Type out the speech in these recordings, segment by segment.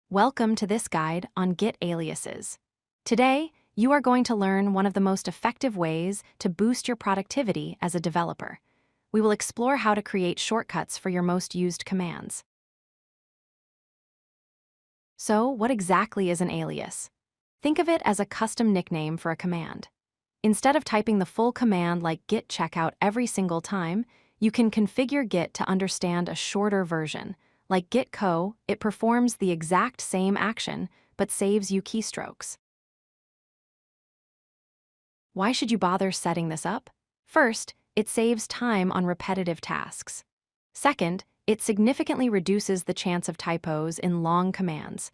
Welcome to this guide on Git Aliases. Today, you are going to learn one of the most effective ways to boost your productivity as a developer. We will explore how to create shortcuts for your most used commands. So, what exactly is an alias? Think of it as a custom nickname for a command. Instead of typing the full command like git checkout every single time, you can configure Git to understand a shorter version. Like git co, it performs the exact same action, but saves you keystrokes. Why should you bother setting this up? First, it saves time on repetitive tasks. Second, it significantly reduces the chance of typos in long commands.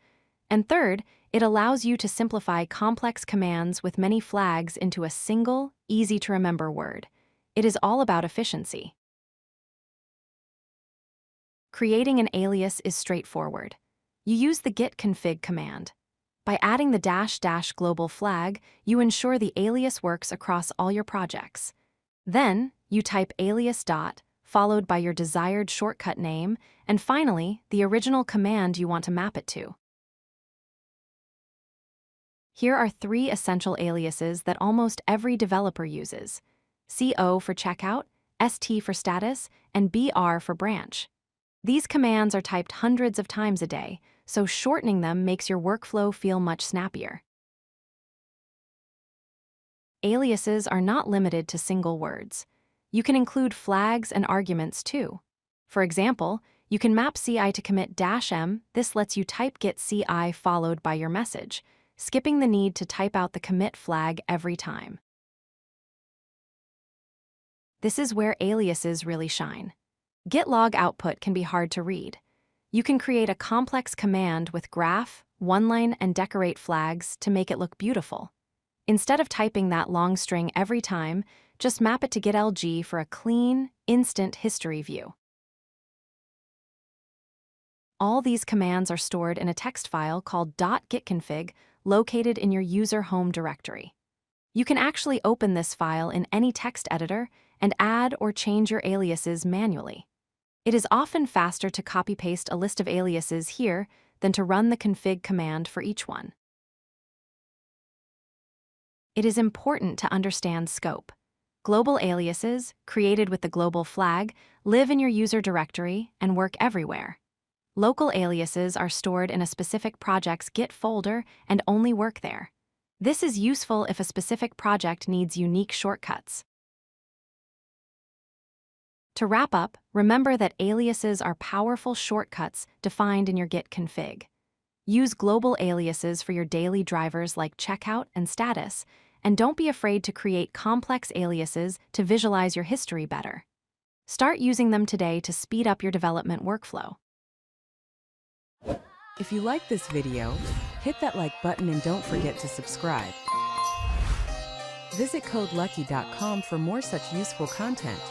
And third, it allows you to simplify complex commands with many flags into a single, easy-to-remember word. It is all about efficiency. Creating an alias is straightforward. You use the gitconfig command. By adding the -- global flag, you ensure the alias works across all your projects. Then, you type alias dot, followed by your desired shortcut name, and finally, the original command you want to map it to. Here are 3 essential aliases that almost every developer uses: CO for checkout, ST for status, and BR for branch. These commands are typed hundreds of times a day, so shortening them makes your workflow feel much snappier. Aliases are not limited to single words. You can include flags and arguments too. For example, you can map CI to commit -m. This lets you type git CI followed by your message, skipping the need to type out the commit flag every time. This is where aliases really shine. Git log output can be hard to read. You can create a complex command with graph, one-line, and decorate flags to make it look beautiful. Instead of typing that long string every time, just map it to git lg for a clean, instant history view. All these commands are stored in a text file called .gitconfig, located in your user home directory. You can actually open this file in any text editor and add or change your aliases manually. It is often faster to copy-paste a list of aliases here than to run the config command for each one. It is important to understand scope. Global aliases, created with the global flag, live in your user directory and work everywhere. Local aliases are stored in a specific project's Git folder and only work there. This is useful if a specific project needs unique shortcuts. To wrap up, remember that aliases are powerful shortcuts defined in your Git config. Use global aliases for your daily drivers like checkout and status, and don't be afraid to create complex aliases to visualize your history better. Start using them today to speed up your development workflow. If you like this video, hit that like button and don't forget to subscribe. Visit codelucky.com for more such useful content.